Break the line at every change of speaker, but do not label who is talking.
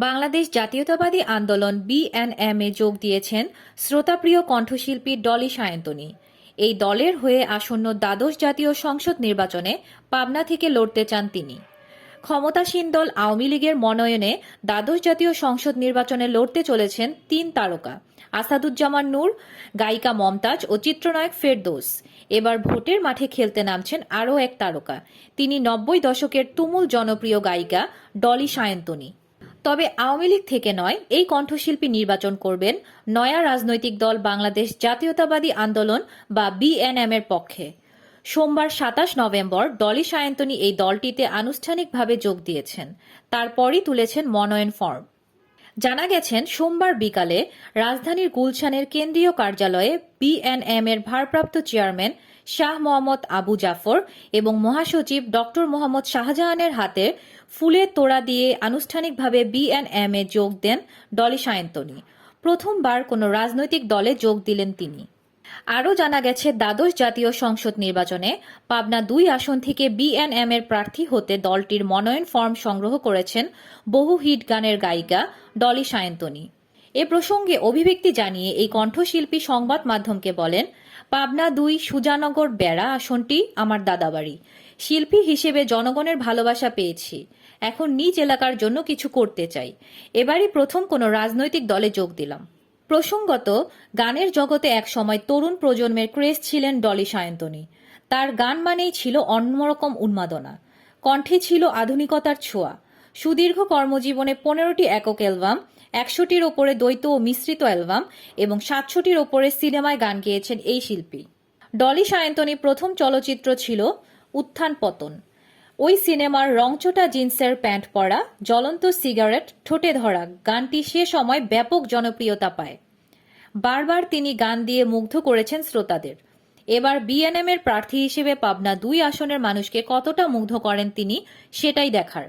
বাংলাদেশ জাতীয়তাবাদী আন্দোলন বিএনএম এ যোগ দিয়েছেন শ্রোতাপ্রিয় কণ্ঠশিল্পী ডলি সায়ন্তনী। এই দলের হয়ে আসন্ন দ্বাদশ জাতীয় সংসদ নির্বাচনে পাবনা থেকে লড়তে চান তিনি। ক্ষমতাসীন দল আওয়ামী লীগের মনোনয়নে দ্বাদশ জাতীয় সংসদ নির্বাচনে লড়তে চলেছেন তিন তারকা আসাদুজ্জামান নূর, গায়িকা মমতাজ ও চিত্রনায়ক ফেরদৌস। এবার ভোটের মাঠে খেলতে নামছেন আরও এক তারকা, তিনি ৯০ দশকের তুমুল জনপ্রিয় গায়িকা ডলি সায়ন্তনী। তবে আওয়ামী লীগ থেকে নয়, এই কণ্ঠশিল্পী নির্বাচন করবেন নয়া রাজনৈতিক দল বাংলাদেশ জাতীয়তাবাদী আন্দোলন বা বিএনএম এর পক্ষে। সোমবার ২৭ নভেম্বর ডলি সায়ন্তনী এই দলটিতে আনুষ্ঠানিকভাবে যোগ দিয়েছেন, তারপরই তুলেছেন মনোনয়ন ফর্ম। জানা গেছেন, সোমবার বিকালে রাজধানীর গুলশানের কেন্দ্রীয় কার্যালয়ে বিএনএম এর ভারপ্রাপ্ত চেয়ারম্যান শাহ মোহাম্মদ আবু জাফর এবং মহাসচিব ডক্টর মোহাম্মদ শাহজাহানের হাতে ফুলের তোড়া দিয়ে আনুষ্ঠানিকভাবে বিএনএম এ যোগ দেন ডলি সায়ন্তনী। প্রথমবার কোনো রাজনৈতিক দলে যোগ দিলেন তিনি। আরও জানা গেছে, দ্বাদশ জাতীয় সংসদ নির্বাচনে পাবনা ২ আসন থেকে বিএনএম এর প্রার্থী হতে দলটির মনোনয়ন ফর্ম সংগ্রহ করেছেন বহু হিট গানের গায়িকা ডলি সায়ন্তনী। এ প্রসঙ্গে অভিব্যক্তি জানিয়ে এই কণ্ঠশিল্পী সংবাদ মাধ্যমকে বলেন, পাবনা ২ সুজানগর বেড়া আসনটি আমার দাদাবাড়ি। শিল্পী হিসেবে জনগণের ভালোবাসা পেয়েছি, এখন নিজ এলাকার জন্য কিছু করতে চাই। এবারই প্রথম কোনো রাজনৈতিক দলে যোগ দিলাম। প্রসঙ্গত, গানের জগতে একসময় তরুণ প্রজন্মের ক্রেজ ছিলেন ডলি সায়ন্তনী। তার গান মানেই ছিল অন্যরকম উন্মাদনা, কণ্ঠে ছিল আধুনিকতার ছোঁয়া। সুদীর্ঘ কর্মজীবনে ১৫টি একক অ্যালবাম, ১০০টির ওপরে দ্বৈত ও মিশ্রিত অ্যালবাম এবং ৭০০টির ওপরে সিনেমায় গান গেয়েছেন এই শিল্পী। ডলি সায়ন্তনী প্রথম চলচ্চিত্র ছিল উত্থান পতন। ওই সিনেমার রংচটা জিন্সের প্যান্ট পরা, জ্বলন্ত সিগারেট ঠোঁটে ধরা গানটি সে সময় ব্যাপক জনপ্রিয়তা পায়। বারবার তিনি গান দিয়ে মুগ্ধ করেছেন শ্রোতাদের। এবার বিএনএম এর প্রার্থী হিসেবে পাবনা ২ আসনের মানুষকে কতটা মুগ্ধ করেন তিনি, সেটাই দেখার।